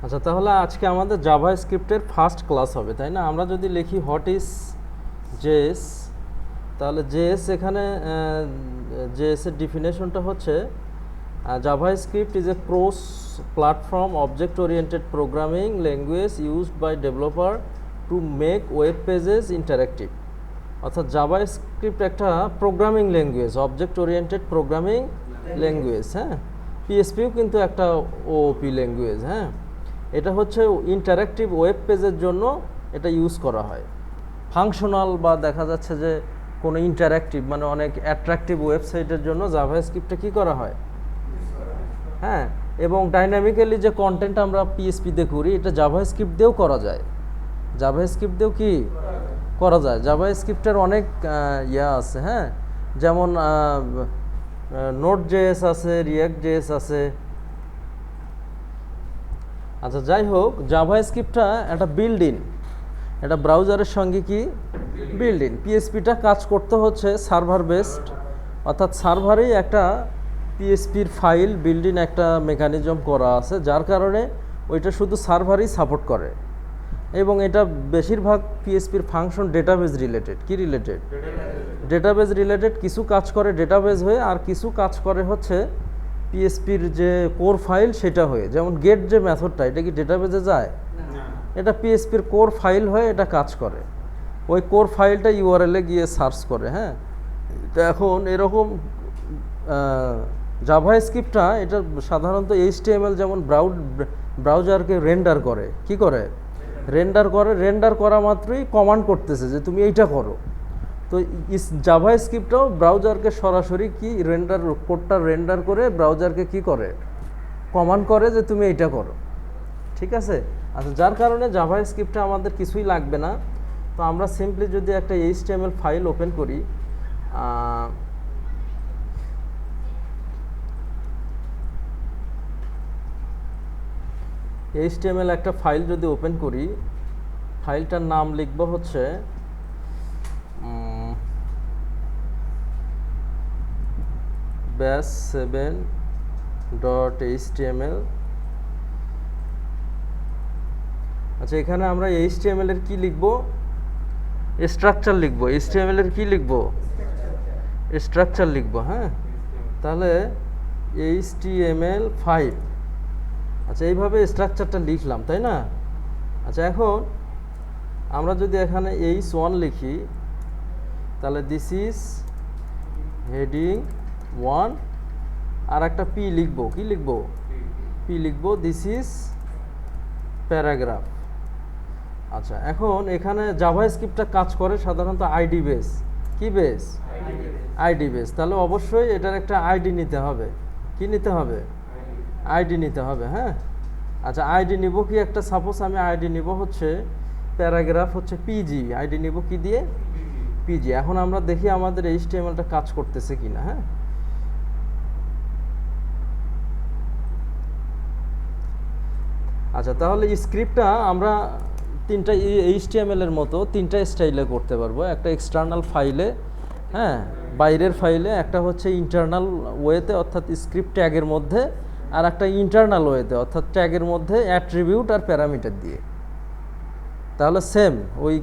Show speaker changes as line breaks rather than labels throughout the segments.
আচ্ছা, তাহলে আজকে আমাদের জাভা স্ক্রিপ্টের ফার্স্ট ক্লাস হবে, তাই না? আমরা যদি লিখি হোয়াট ইজ জেএস, তাহলে জেএস এখানে জেএস এর ডিফিনেশনটা হচ্ছে JavaScript is a cross platform object oriented programming language used by developer to make web pages interactive. অর্থাৎ জাভা স্ক্রিপ্ট একটা programming language, object oriented programming language. হ্যাঁ, পিএসপিও কিন্তু একটা ওপি ল্যাঙ্গুয়েজ। হ্যাঁ, এটা হচ্ছে ইন্টারেক্টিভ ওয়েব পেজের জন্য এটা ইউজ করা হয়। ফাংশনাল বা দেখা যাচ্ছে যে কোনো ইন্টারেক্টিভ মানে অনেক অ্যাট্রাকটিভ ওয়েবসাইটের জন্য জাভা স্ক্রিপ্টটা কী করা হয়। হ্যাঁ, এবং ডাইনামিক্যালি যে কন্টেন্ট আমরা পিএসপিতে করি এটা জাভা স্ক্রিপ্ট দিয়েও করা যায়। জাভা স্ক্রিপ্ট দিয়েও কি করা যায়। জাভা স্ক্রিপ্টের অনেক ইয়া আছে। হ্যাঁ, যেমন নোট জেএস আছে, রিয়াক্ট জেএস আছে। আচ্ছা, যাই হোক, জাভা স্ক্রিপ্টটা একটা বিল্ড ইন, এটা ব্রাউজারের সঙ্গে কি বিল্ড ইন। পিএসপিটা কাজ করতে হচ্ছে সার্ভার বেসড, অর্থাৎ সার্ভারেই একটা পিএসপির ফাইল বিল্ড ইন একটা মেকানিজম করা আছে, যার কারণে ওইটা শুধু সার্ভারই সাপোর্ট করে। এবং এটা বেশিরভাগ পিএসপির ফাংশন ডেটাবেজ রিলেটেড। কি রিলেটেড? Database related. কিছু কাজ করে ডেটাবেজ হয়ে, আর কিছু কাজ করে হচ্ছে পিএসপির যে কোর ফাইল সেটা হয়ে। যেমন গেট যে মেথডটা, এটা কি ডেটাবেজে যায়? এটা পিএসপির কোর ফাইল হয়ে এটা কাজ করে। ওই কোর ফাইলটা ইউআরএলে গিয়ে সার্চ করে। হ্যাঁ, তো এখন এরকম জাভা স্ক্রিপ্টটা এটা সাধারণত এইচটিএমএল যেমন ব্রাউজারকে রেন্ডার করে। কি করে? রেন্ডার করে। রেন্ডার করা মাত্রই কমান্ড করতেছে যে তুমি এইটা করো। তো জাভা স্ক্রিপ্টটাও ব্রাউজারকে সরাসরি কি রেন্ডার কোডটা রেন্ডার করে ব্রাউজারকে কি করে, কমান্ড করে যে তুমি এইটা করো। ঠিক আছে? আচ্ছা, যার কারণে জাভা স্ক্রিপ্টে আমাদের কিছুই লাগবে না। তো আমরা সিম্পলি যদি একটা এইচটিএমএল ফাইল ওপেন করি, এইচটিএমএল একটা ফাইল যদি ওপেন করি, ফাইলটার নাম লিখব হচ্ছে bash7.html। আচ্ছা, এখানে আমরা এইচটিএমএল এর কি লিখব? স্ট্রাকচার লিখব। এইচটিএমএল এর কি লিখব? স্ট্রাকচার লিখব। হ্যাঁ, তাহলে HTML5। আচ্ছা, এইভাবে স্ট্রাকচারটা লিখলাম, তাই না? আচ্ছা, এখন আমরা যদি এখানে h1 লিখি, তাহলে দিস ইজ হেডিং 1, আর একটা পি লিখব। কি লিখব? পি লিখব। This is paragraph. আচ্ছা, এখন এখানে জাভা স্ক্রিপ্টটা কাজ করে সাধারণত আইডি বেস। কি বেস? ID base. তাহলে অবশ্যই এটার একটা আইডি নিতে হবে। কি নিতে হবে? আইডি নিতে হবে। হ্যাঁ, আচ্ছা, আইডি নিব কি একটা, সাপোজ আমি আইডি নিব হচ্ছে প্যারাগ্রাফ হচ্ছে পিজি। আইডি নিব কি দিয়ে? পিজি। এখন আমরা দেখি আমাদের এইচটিএমএলটা কাজ করতেছে কিনা। হ্যাঁ, আচ্ছা, তাহলে স্ক্রিপ্টটা আমরা তিনটা এইচটিএমএল এর মতো তিনটা স্টাইলে করতে পারবো। একটা এক্সটার্নাল ফাইলে, হ্যাঁ, বাইরের ফাইলে, একটা হচ্ছে ইন্টারনাল ওয়েতে অর্থাৎ স্ক্রিপ্ট ট্যাগের মধ্যে, আর একটা ইন্টারনাল ওয়েতে অর্থাৎ ট্যাগের মধ্যে অ্যাট্রিবিউট আর প্যারামিটার দিয়ে। তাহলে সেম ওই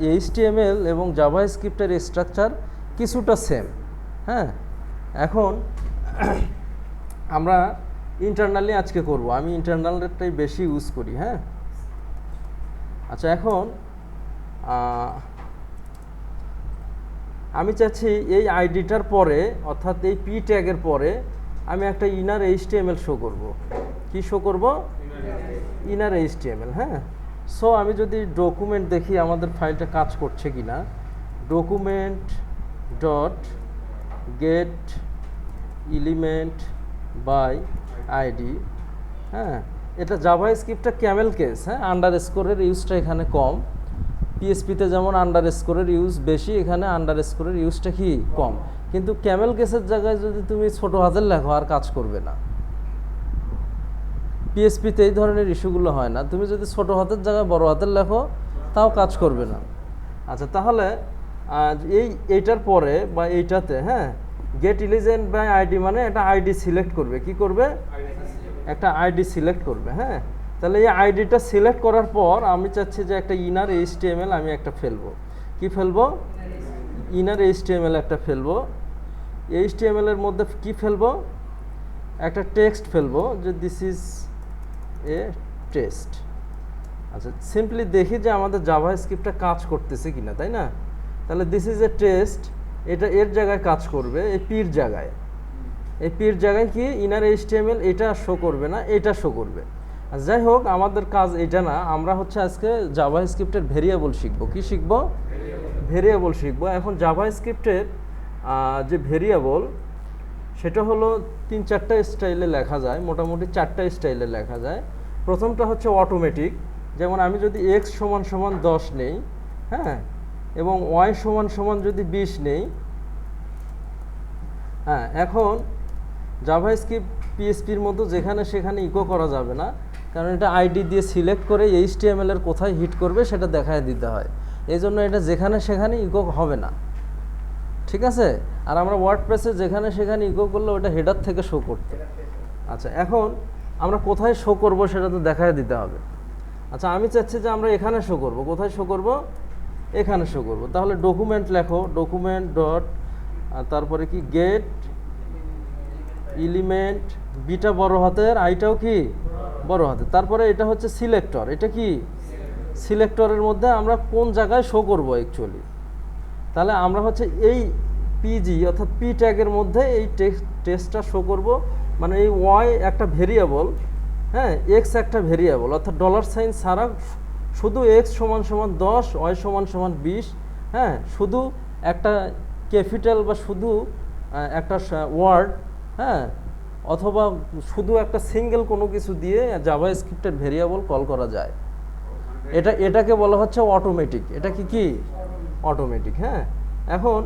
এইচটিএমএল এবং জাভা স্ক্রিপ্টের স্ট্রাকচার কিছুটা সেম। হ্যাঁ, এখন আমরা ইন্টারনালি আজকে করব। আমি ইন্টারনালটাই বেশি ইউজ করি। হ্যাঁ, আচ্ছা, এখন আমি চাচ্ছি এই আইডিটার পরে অর্থাৎ এই পি ট্যাগের পরে আমি একটা ইনার এইচটিএমএল শো করব। কি শো করব? Inner HTML. হ্যাঁ, সো আমি যদি ডকুমেন্ট দেখি আমাদের ফাইলটা কাজ করছে কিনা, document dot get element by ID. হ্যাঁ, এটা জাভা স্ক্রিপ্টটা ক্যামেল কেস। হ্যাঁ, আন্ডার স্কোরের ইউজটা এখানে কম। পিএসপিতে যেমন আন্ডার স্কোরের ইউজ বেশি, এখানে আন্ডার স্কোরের ইউজটা কি কম। কিন্তু ক্যামেল কেসের জায়গায় যদি তুমি ছোট হাতের লেখো আর কাজ করবে না। পিএসপিতে এই ধরনের ইস্যুগুলো হয় না। তুমি যদি ছোট হাতের জায়গায় বড় হাতের লেখো তাও কাজ করবে না। আচ্ছা, তাহলে এইটার পরে বা এইটাতে, হ্যাঁ, গেট এলিমেন্ট বাই আইডি মানে এটা আইডি সিলেক্ট করবে। কি করবে? একটা আইডি সিলেক্ট করবে। হ্যাঁ, তাহলে এই আইডিটা সিলেক্ট করার পর আমি চাচ্ছি যে একটা ইনার এইচটিএমএল আমি একটা ফেলবো। কি ফেলবো? ইনার এইচটিএমএল একটা ফেলবো। এইচটিএমএল এর মধ্যে কি ফেলবো? একটা টেক্সট ফেলবো যে দিস ইজ এ টেস্ট। আচ্ছা, সিম্পলি দেখি যে আমাদের জাভাস্ক্রিপ্টটা কাজ করতেছে কিনা, তাই না? তাহলে দিস ইজ এ টেস্ট, এটা এর জায়গায় কাজ করবে, এই পির জায়গায়। এই পির জায়গায় কি ইনার এইচটিএমএল এটা শো করবে না, এটা শো করবে। আর যাই হোক, আমাদের কাজ এটা না, আমরা হচ্ছে আজকে জাভাস্ক্রিপ্টের ভেরিয়েবল শিখবো। কি শিখবো? ভেরিয়েবল শিখবো। এখন জাভাস্ক্রিপ্টের যে ভেরিয়েবল সেটা হলো 3-4টা স্টাইলে লেখা যায়, মোটামুটি 4টা স্টাইলে লেখা যায়। প্রথমটা হচ্ছে অটোমেটিক, যেমন আমি যদি এক্স সমান সমান 10 নেই, হ্যাঁ, এবং ওয়াই সমান সমান যদি 20 নেই, হ্যাঁ, এখন জাভাস্ক্রিপ্ট পিএসপির মতো যেখানে সেখানে ইকো করা যাবে না, কারণ এটা আইডি দিয়ে সিলেক্ট করে এইচটিএমএল এর কোথায় হিট করবে সেটা দেখায় দিতে হয়। এই জন্য এটা যেখানে সেখানে ইকো হবে না, ঠিক আছে? আর আমরা ওয়ার্ডপ্রেসে যেখানে সেখানে ইকো করলে ওটা হেডার থেকে শো করতে। আচ্ছা, এখন আমরা কোথায় শো করব সেটা তো দেখায় দিতে হবে। আচ্ছা, আমি চাচ্ছি যে আমরা এখানে শো করব। কোথায় শো করব? এখানে শো করব। তাহলে ডকুমেন্ট লেখো, ডকুমেন্ট ডট, তারপরে কি গেট এলিমেন্ট, বিটা বড় হাতের, আইটাও কি বড় হাতের। তারপরে এটা হচ্ছে সিলেক্টর। এটা কি সিলেক্টরের মধ্যে আমরা কোন জায়গায় শো করব অ্যাকচুয়ালি। তাহলে আমরা হচ্ছে এই পিজি অর্থাৎ পি ট্যাগের মধ্যে এই টেক্সটটা শো করব। মানে এই ওয়াই একটা ভেরিয়েবল, হ্যাঁ, এক্স একটা ভেরিয়েবল, অর্থাৎ $সাইন ছাড়া শুধু এক্স সমান সমান 10, ওয়াই সমান সমান 20, হ্যাঁ, শুধু একটা ক্যাপিটাল বা শুধু একটা ওয়ার্ড, হ্যাঁ, অথবা শুধু একটা সিঙ্গেল কোনো কিছু দিয়ে জাভাস্ক্রিপ্টের ভেরিয়েবল কল করা যায়। এটাকে বলা হচ্ছে অটোমেটিক। এটা কি অটোমেটিক। হ্যাঁ, এখন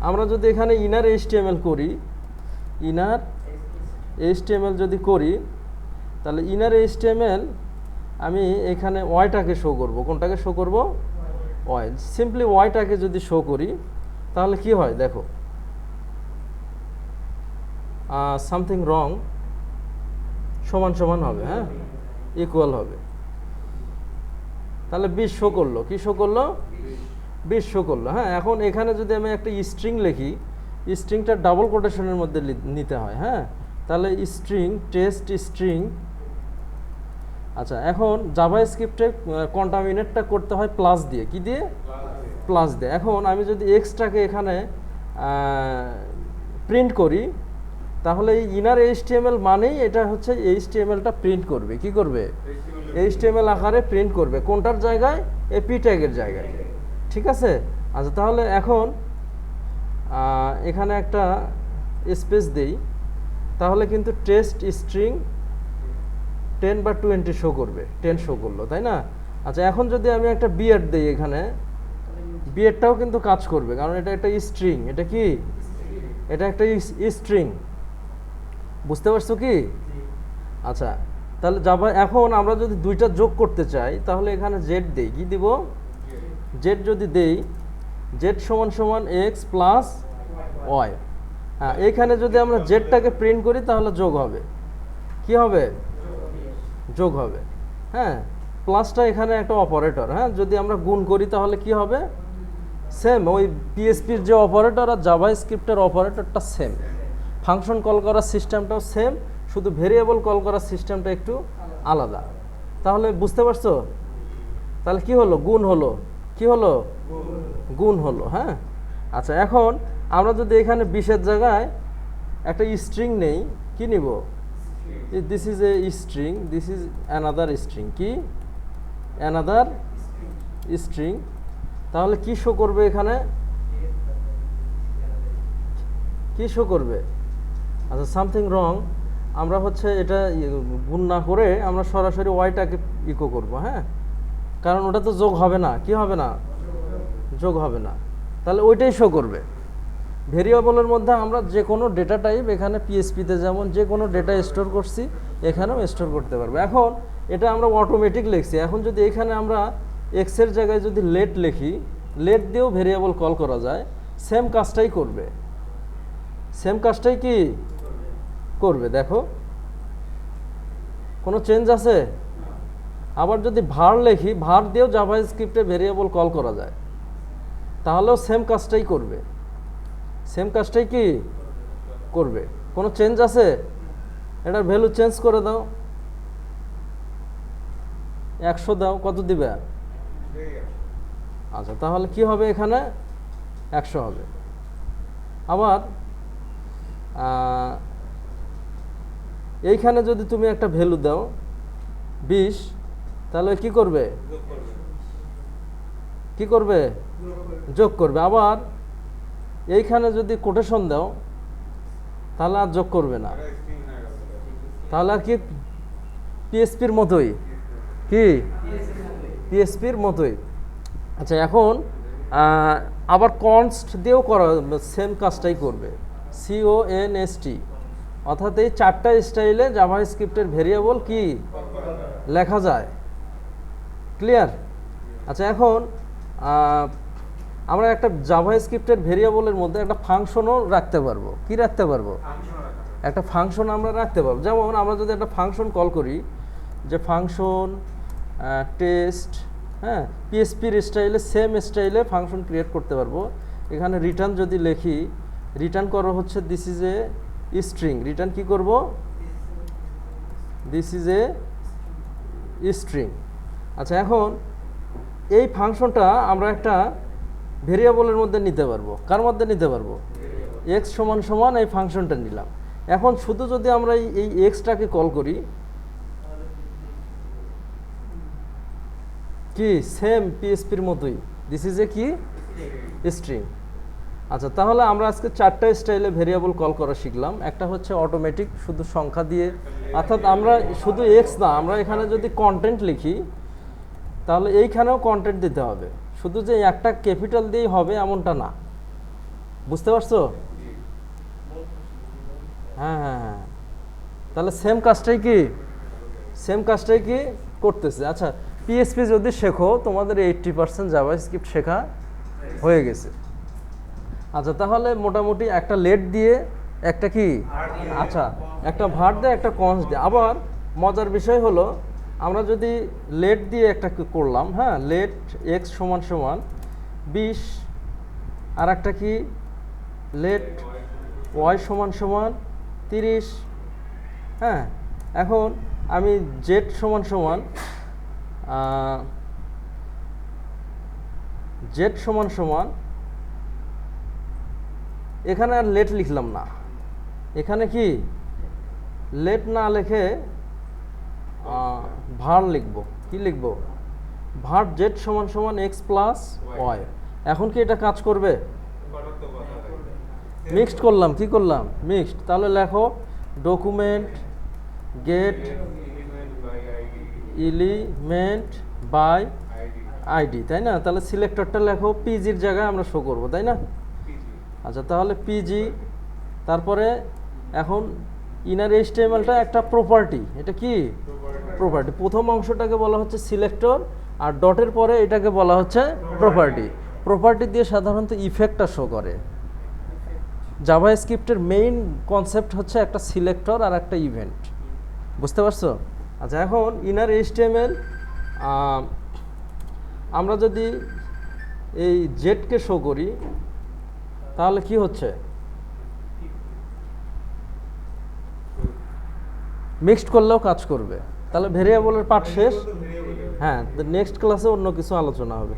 আমরা যদি এখানে ইনার এইচটিএমএল করি, ইনার এইচটিএমএল যদি করি, তাহলে ইনার এইচটিএমএল আমি এখানে ওয়াইটাকে শো করব। কোনটাকে শো করব? ওয়াই। সিম্পলি ওয়াইটাকে যদি শো করি তাহলে কি হয় দেখো, সামথিং রং সমান সমান হবে, হ্যাঁ, ইকুয়াল হবে। তাহলে 20 শো করলো। কি শো করলো? 20 শো করলো। হ্যাঁ, এখন এখানে যদি আমি একটা স্ট্রিং লিখি, স্ট্রিংটা ডাবল কোটেশনের মধ্যে নিতে হয়। হ্যাঁ, তাহলে স্ট্রিং টেস্ট স্ট্রিং। আচ্ছা, এখন জাভাস্ক্রিপ্টে কন্টামিনেটটা করতে হয় প্লাস দিয়ে। কি দিয়ে? প্লাস দিয়ে। এখন আমি যদি এক্সটাকে এখানে প্রিন্ট করি, তাহলে এই ইনার এইচটিএমএল মানেই এটা হচ্ছে এইচটিএমএলটা প্রিন্ট করবে। কি করবে? এইচটিএমএল আকারে প্রিন্ট করবে। কোনটার জায়গায়? এই পি ট্যাগের জায়গায়। ঠিক আছে? আচ্ছা, তাহলে এখন এখানে একটা স্পেস দেই, তাহলে কিন্তু টেস্ট স্ট্রিং 10 বা 20 শো করবে। 10 শো করলো, তাই না? আচ্ছা, এখন যদি আমি একটা বিএড দেই এখানে, বিএডটাও কিন্তু কাজ করবে, কারণ এটা একটা স্ট্রিং। এটা কি? এটা একটা স্ট্রিং। বুঝতে পারছো কি? আচ্ছা, তাহলে এখন আমরা যদি দুইটা যোগ করতে চাই, তাহলে এখানে জেড দেই। কি দিব? জেড যদি দেই, জেড সমান সমান এক্স প্লাস ওয়াই। হ্যাঁ, এইখানে যদি আমরা জেডটাকে প্রিন্ট করি তাহলে যোগ হবে। কি হবে? যোগ হবে। হ্যাঁ, প্লাসটা এখানে একটা অপারেটর। হ্যাঁ, যদি আমরা গুণ করি তাহলে কি হবে? সেম। ওই পিএসপির যে অপারেটর আর জাভাস্ক্রিপ্টের অপারেটরটা সেম, ফাংশন কল করার সিস্টেমটাও সেম, শুধু ভেরিয়েবল কল করার সিস্টেমটা একটু আলাদা। তাহলে বুঝতে পারছো? তাহলে কি হলো? গুণ হলো। কি হলো? গুণ হলো। হ্যাঁ, আচ্ছা, এখন আমরা যদি এখানে 20-এর জায়গায় একটা স্ট্রিং নেই, কি নিব? This is a string, this is another string. কি? Another string. তাহলে কি শো করবে এখানে? কি শো করবে? আচ্ছা, সামথিং রং। আমরা হচ্ছে এটা গুণ না করে আমরা সরাসরি ওয়াইটাকে ইকো করব। হ্যাঁ, কারণ ওটা তো যোগ হবে না। কি হবে না? যোগ হবে না। তাহলে ওইটাই শো করবে। ভেরিয়েবলের মধ্যে আমরা যে কোনো ডেটা টাইপ এখানে পিএসপিতে যেমন যে কোনো ডেটা স্টোর করছি, এখানেও স্টোর করতে পারবো। এখন এটা আমরা অটোমেটিক লিখছি। এখন যদি এখানে আমরা এক্সের জায়গায় যদি লেট লিখি, লেট দিয়েও ভেরিয়েবল কল করা যায়। সেম কাজটাই করবে। সেম কাজটাই কি করবে? দেখো, কোনো চেঞ্জ আছে? আবার যদি ভার লিখি, ভার দিয়েও জাভাস্ক্রিপ্টে ভেরিয়েবল কল করা যায়, তাহলেও সেম কাজটাই করবে। সেম কাজটাই কি করবে? কোনো চেঞ্জ আছে? এটার ভ্যালু চেঞ্জ করে দাও, 100 দাও, কত দিবে? আচ্ছা, তাহলে কি হবে? এখানে 100 হবে। আবার এইখানে যদি তুমি একটা ভ্যালু দাও 20, তাহলে কি করবে? কি করবে? যোগ করবে। আবার এইখানে যদি কোটেশন দাও, তাহলে আর যোগ করবে না, তাহলে আর কি পিএসপির মতোই, কি পিএসপির মতোই। আচ্ছা, এখন আবার কনস্ট দিয়েও করা সেম কাজটাই করবে, CONST, অর্থাৎ এই 4টা স্টাইলে জাভাস্ক্রিপ্টের ভেরিয়েবল কি লেখা যায়। ক্লিয়ার? আচ্ছা, এখন আমরা একটা জাভাস্ক্রিপ্টের ভেরিয়েবলের মধ্যে একটা ফাংশনও রাখতে পারবো। কি রাখতে পারবো? একটা ফাংশন আমরা রাখতে পারবো। যেমন আমরা যদি একটা ফাংশন কল করি, যে ফাংশন টেস্ট, হ্যাঁ, পিএসপির স্টাইলে সেম স্টাইলে ফাংশন ক্রিয়েট করতে পারবো। এখানে রিটার্ন যদি লিখি, রিটার্ন করা হচ্ছে this is a string. Return কি করব? This is a string. আচ্ছা, এখন এই ফাংশনটা আমরা একটা ভেরিয়েবলের মধ্যে নিতে পারবো। কার মধ্যে নিতে পারবো? x সমান সমান এই ফাংশনটা নিলাম। এখন শুধু যদি আমরা এই এক্সটাকে কল করি, কি সেম পিএসপির মতোই, দিস ইজ এ কি স্ট্রিং। আচ্ছা, তাহলে আমরা আজকে 4টা স্টাইলে ভেরিয়েবল কল করা শিখলাম। একটা হচ্ছে অটোমেটিক, শুধু সংখ্যা দিয়ে, অর্থাৎ আমরা শুধু এক্স না, আমরা এখানে যদি কন্টেন্ট লিখি, তাহলে এইখানেও কন্টেন্ট দিতে হবে। শুধু যে একটা ক্যাপিটাল দিয়েই হবে এমনটা না। বুঝতে পারছো? হ্যাঁ হ্যাঁ হ্যাঁ, তাহলে সেম কাজটাই কি করতেছে। আচ্ছা, পিএসপি যদি শেখো, তোমাদের 80% জাভাস্ক্রিপ্ট শেখা হয়ে গেছে। আচ্ছা, তাহলে মোটামুটি একটা লেট দিয়ে একটা কি, আচ্ছা, একটা ভার দিয়ে একটা কনস্ট দিয়ে। আবার মজার বিষয় হলো, আমরা যদি লেট দিয়ে একটা করলাম, হ্যাঁ, লেট x সমান সমান 20, আর একটা কি লেট y সমান সমান 30, হ্যাঁ। এখন আমি z সমান সমান এখানে আর লেট লিখলাম না, এখানে কি লেট না লিখে ভার লিখব। কি লিখব? ভার জেড সমান সমান এক্স প্লাস ওয়াই। এখন কি এটা কাজ করবে? মিক্সড করলাম, কি করলাম? মিক্সড। তাহলে লেখো document get element by ID, তাই না? তাহলে সিলেক্টরটা লেখো পিজির জায়গায় আমরা শো করবো, তাই না? আচ্ছা, তাহলে পিজি, তারপরে এখন ইনার এইচটিএমএলটা একটা প্রপার্টি। এটা কি প্রপার্টি? প্রথম অংশটাকে বলা হচ্ছে সিলেক্টর, আর ডটের পরে এটাকে বলা হচ্ছে প্রপার্টি। প্রপার্টি দিয়ে সাধারণত ইফেক্টটা শো করে। জাভাস্ক্রিপ্টের মেইন কনসেপ্ট হচ্ছে একটা সিলেক্টর আর একটা ইভেন্ট। বুঝতে পারছো? আচ্ছা, এখন ইনার এইচটিএমএল আমরা যদি এই জেডকে শো করি, তাহলে কি হচ্ছে? মিক্সড করলেও কাজ করবে। তাহলে ভেরিয়েবলের পার্ট শেষ। হ্যাঁ, নেক্সট ক্লাসে অন্য কিছু আলোচনা হবে।